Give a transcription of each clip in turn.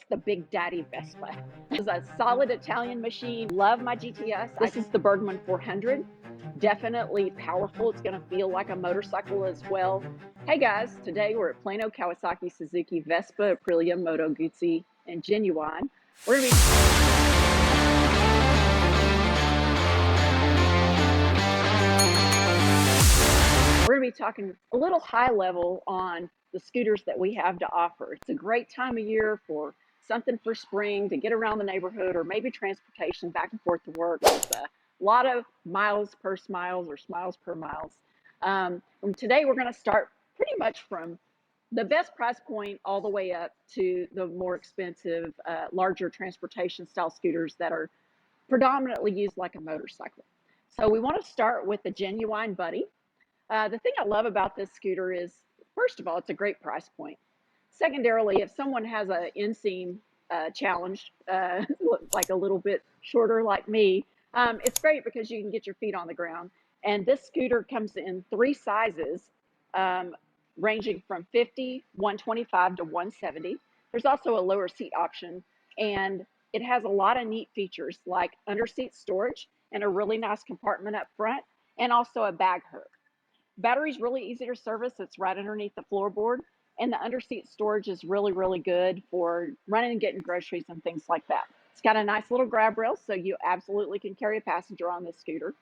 the Big Daddy Vespa. It's a solid Italian machine. Love my GTS. This is the Burgman 400. Definitely powerful. It's going to feel like a motorcycle as well. Hey guys, today we're at Plano, Kawasaki, Suzuki, Vespa, Aprilia, Moto Guzzi, and Genuine. We're going to be talking a little high level on the scooters that we have to offer. It's a great time of year for something for spring to get around the neighborhood, or maybe transportation back and forth to work. It's a lot of miles per smiles or smiles per miles. And today we're going to start pretty much from the best price point all the way up to the more expensive, larger transportation style scooters that are predominantly used like a motorcycle. So we want to start with the Genuine Buddy. The thing I love about this scooter is, first of all, it's a great price point. Secondarily, if someone has an inseam challenge, like a little bit shorter like me, it's great because you can get your feet on the ground. And this scooter comes in 3 sizes, ranging from 50, 125 to 170. There's also a lower seat option, and it has a lot of neat features like under-seat storage and a really nice compartment up front, and also a bag hook. Battery's really easy to service. It's right underneath the floorboard, and the underseat storage is really, really good for running and getting groceries and things like that. It's got a nice little grab rail, so you absolutely can carry a passenger on this scooter.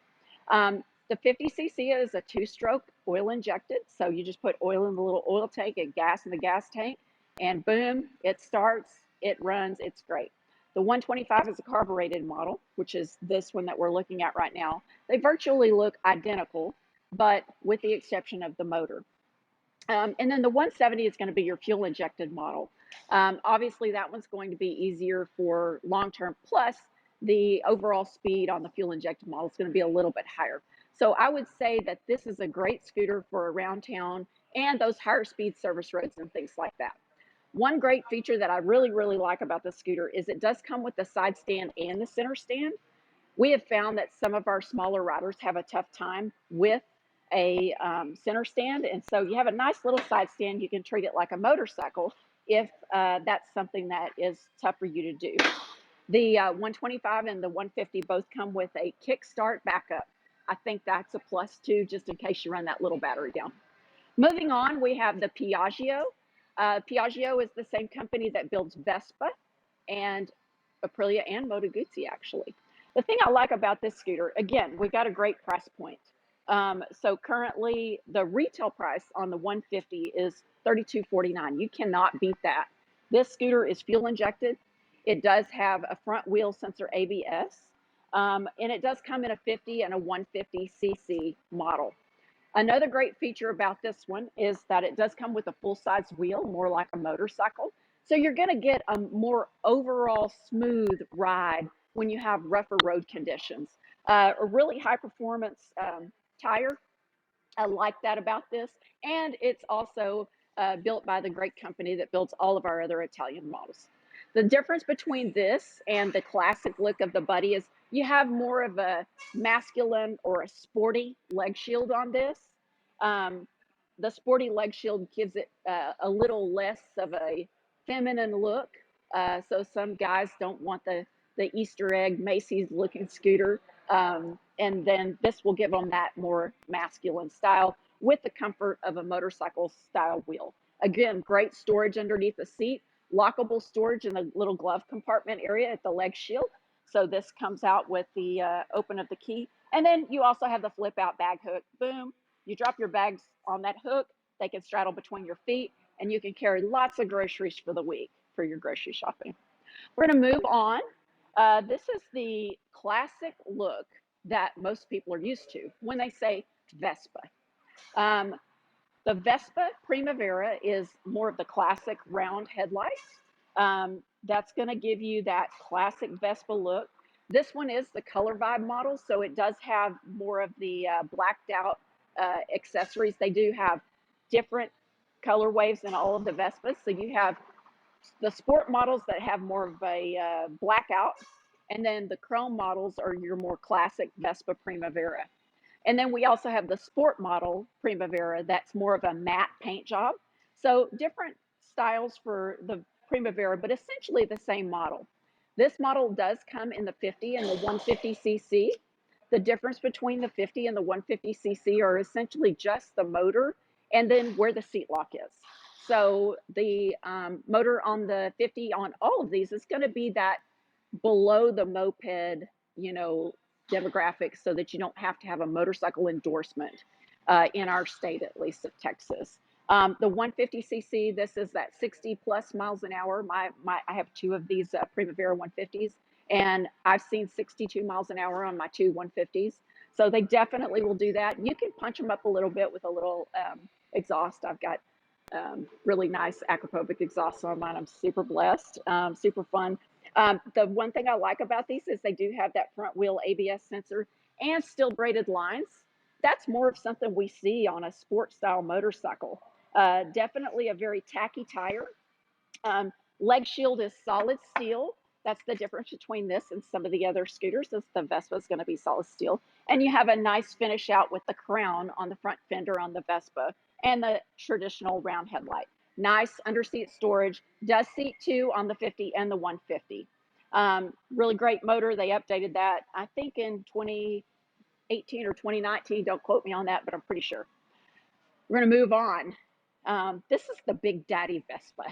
The 50cc is a 2-stroke oil injected, so you just put oil in the little oil tank and gas in the gas tank, and boom, it starts, it runs, it's great. The 125 is a carbureted model, which is this one that we're looking at right now. They virtually look identical, but with the exception of the motor. And then the 170 is going to be your fuel injected model. Obviously, that one's going to be easier for long term, plus the overall speed on the fuel injected model is going to be a little bit higher. So I would say that this is a great scooter for around town and those higher speed service roads and things like that. One great feature that I really, really like about this scooter is it does come with the side stand and the center stand. We have found that some of our smaller riders have a tough time with a center stand, and so you have a nice little side stand. You can treat it like a motorcycle if that's something that is tough for you to do. The 125 and the 150 both come with a kickstart backup. I think that's a plus too, just in case you run that little battery down. Moving on, we have the Piaggio. Piaggio is the same company that builds Vespa and Aprilia and Moto Guzzi, actually. The thing I like about this scooter, again, we've got a great price point. So currently the retail price on the 150 is $32.49. You cannot beat that. This scooter is fuel injected. It does have a front wheel sensor ABS, and it does come in a 50 and a 150cc model. Another great feature about this one is that it does come with a full-size wheel, more like a motorcycle. So you're going to get a more overall smooth ride when you have rougher road conditions. A really high-performance tire. I like that about this. And it's also built by the great company that builds all of our other Italian models. The difference between this and the classic look of the Buddy is you have more of a masculine or a sporty leg shield on this. The sporty leg shield gives it a little less of a feminine look. So some guys don't want the Easter egg Macy's looking scooter. And then this will give them that more masculine style with the comfort of a motorcycle style wheel. Again, great storage underneath the seat, lockable storage in the little glove compartment area at the leg shield. So this comes out with the open of the key. And then you also have the flip out bag hook. Boom, you drop your bags on that hook. They can straddle between your feet, and you can carry lots of groceries for the week for your grocery shopping. We're going to move on. This is the classic look that most people are used to when they say Vespa. The Vespa Primavera is more of the classic round headlights. That's going to give you that classic Vespa look. This one is the color vibe model, so it does have more of the blacked out accessories. They do have different color waves in all of the Vespas. So you have the sport models that have more of a blackout, and then the chrome models are your more classic Vespa Primavera. And then we also have the sport model Primavera that's more of a matte paint job. So different styles for the Primavera, but essentially the same model. This model does come in the 50 and the 150cc. The difference between the 50 and the 150cc are essentially just the motor and then where the seat lock is. So the motor on the 50 on all of these is going to be that below the moped, you know, demographics, so that you don't have to have a motorcycle endorsement in our state, at least of Texas. The 150cc, this is that 60 plus miles an hour. I have two of these Primavera 150s, and I've seen 62 miles an hour on my two 150s. So they definitely will do that. You can punch them up a little bit with a little exhaust. I've got really nice acrophobic exhaust on mine. I'm super blessed, super fun. The one thing I like about these is they do have that front wheel ABS sensor and steel braided lines. That's more of something we see on a sport style motorcycle. Definitely a very tacky tire. Leg shield is solid steel. That's the difference between this and some of the other scooters, is the Vespa is going to be solid steel. And you have a nice finish out with the crown on the front fender on the Vespa and the traditional round headlight. Nice underseat storage. Does seat two on the 50 and the 150. Really great motor. They updated that, I think, in 2018 or 2019. Don't quote me on that, but I'm pretty sure. We're going to move on. This is the Big Daddy Vespa.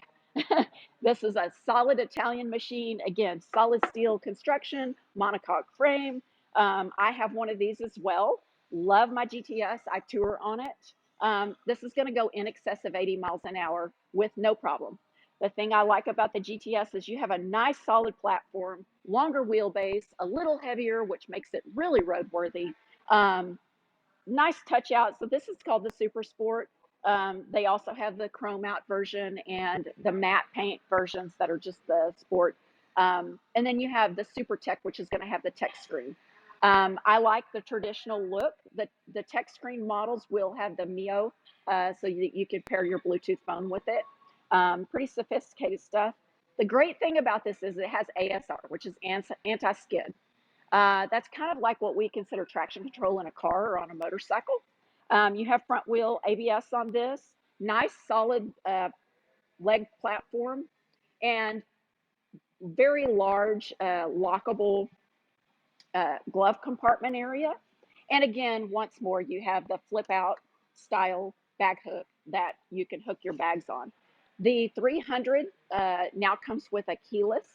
This is a solid Italian machine. Again, solid steel construction, monocoque frame. I have one of these as well. Love my GTS. I tour on it. This is going to go in excess of 80 miles an hour with no problem. The thing I like about the GTS is you have a nice solid platform, longer wheelbase, a little heavier, which makes it really roadworthy. Nice touch out. So this is called the Super Sport. They also have the chrome out version and the matte paint versions that are just the Sport. And then you have the Super Tech, which is going to have the tech screen. I like the traditional look. The tech screen models will have the Mio, so you can pair your Bluetooth phone with it. Pretty sophisticated stuff. The great thing about this is it has ASR, which is anti-skid. That's kind of like what we consider traction control in a car or on a motorcycle. You have front wheel ABS on this, nice solid leg platform, and very large lockable glove compartment area. And again, once more, you have the flip out style bag hook that you can hook your bags on. The 300 now comes with a keyless.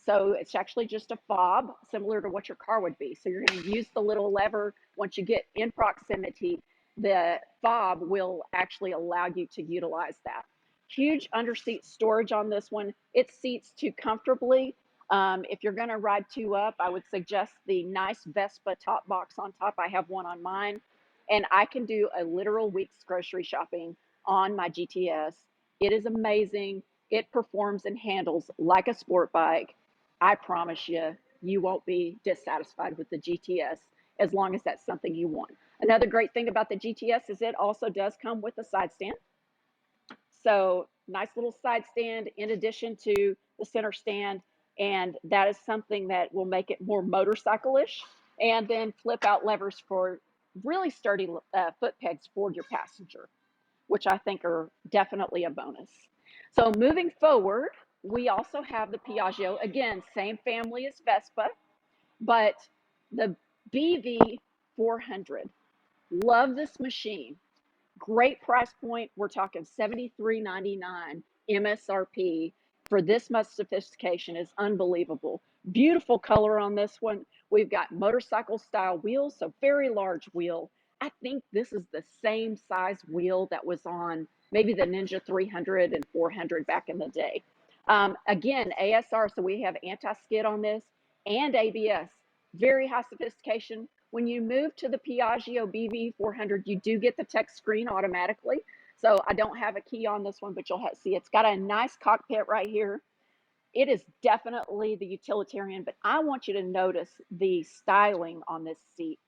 So it's actually just a fob, similar to what your car would be. So you're going to use the little lever. Once you get in proximity, the fob will actually allow you to utilize that. Huge underseat storage on this one. It seats two comfortably. If you're going to ride two up, I would suggest the nice Vespa top box on top. I have one on mine, and I can do a literal week's grocery shopping on my GTS. It is amazing. It performs and handles like a sport bike. I promise you, you won't be dissatisfied with the GTS as long as that's something you want. Another great thing about the GTS is it also does come with a side stand. So nice little side stand in addition to the center stand. And that is something that will make it more motorcycle-ish. And then flip out levers for really sturdy foot pegs for your passenger, which I think are definitely a bonus. So moving forward, we also have the Piaggio. Again, same family as Vespa, but the BV 400. Love this machine. Great price point. We're talking $73.99 MSRP for this much sophistication is unbelievable. Beautiful color on this one. We've got motorcycle style wheels, so very large wheel. I think this is the same size wheel that was on maybe the Ninja 300 and 400 back in the day. Again, ASR, so we have anti-skid on this and ABS. Very high sophistication. When you move to the Piaggio BV 400, you do get the tech screen automatically. So I don't have a key on this one, but you'll see it's got a nice cockpit right here. It is definitely the utilitarian, but I want you to notice the styling on this seat.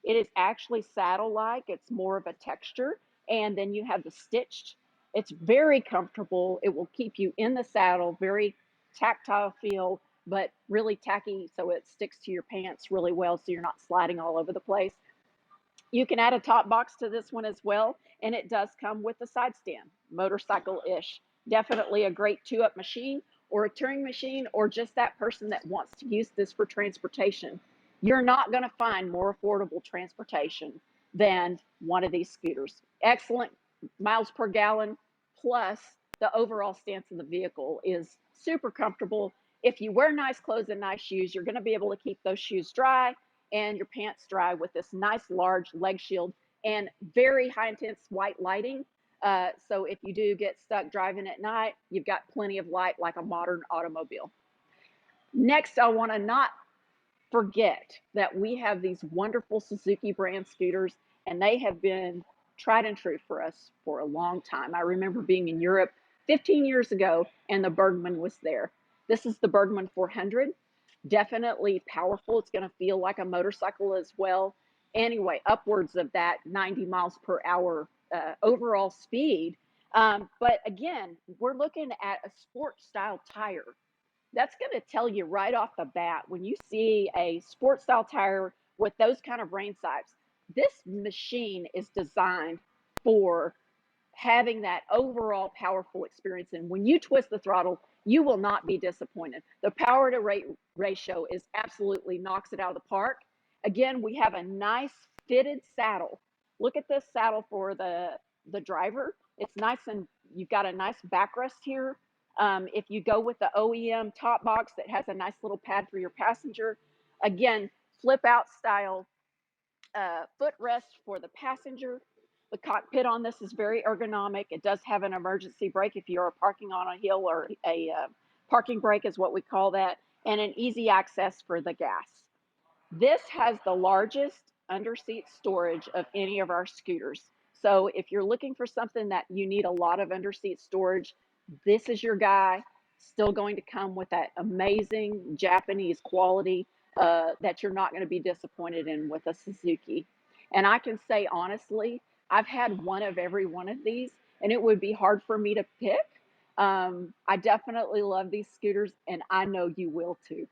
It is actually saddle-like. It's more of a texture. And then you have the stitched. It's very comfortable. It will keep you in the saddle, very tactile feel, but really tacky, so it sticks to your pants really well, so you're not sliding all over the place. You can add a top box to this one as well, and it does come with a side stand, motorcycle-ish. Definitely a great two-up machine. or a touring machine, or just that person that wants to use this for transportation, you're not going to find more affordable transportation than one of these scooters. Excellent miles per gallon, plus the overall stance of the vehicle is super comfortable. If you wear nice clothes and nice shoes, you're going to be able to keep those shoes dry and your pants dry with this nice large leg shield and very high intense white lighting. So if you do get stuck driving at night, you've got plenty of light like a modern automobile. Next, I want to not forget that we have these wonderful Suzuki brand scooters, and they have been tried and true for us for a long time. I remember being in Europe 15 years ago, and the Burgman was there. This is the Burgman 400. Definitely powerful. It's going to feel like a motorcycle as well. Anyway, upwards of that 90 miles per hour overall speed. But again, we're looking at a sport style tire. That's going to tell you right off the bat when you see a sport style tire with those kind of rain sides. This machine is designed for having that overall powerful experience. And when you twist the throttle, you will not be disappointed. The power to rate ratio is absolutely knocks it out of the park. Again, we have a nice fitted saddle. Look at this saddle for the driver. It's nice, and you've got a nice backrest here. If you go with the OEM top box that has a nice little pad for your passenger, again, flip out style footrest for the passenger. The cockpit on this is very ergonomic. It does have an emergency brake if you are parking on a hill, or a parking brake is what we call that, and an easy access for the gas. This has the largest underseat storage of any of our scooters. So if you're looking for something that you need a lot of underseat storage, this is your guy. Still going to come with that amazing Japanese quality that you're not going to be disappointed in with a Suzuki. And I can say honestly, I've had one of every one of these, and it would be hard for me to pick. I definitely love these scooters, and I know you will too.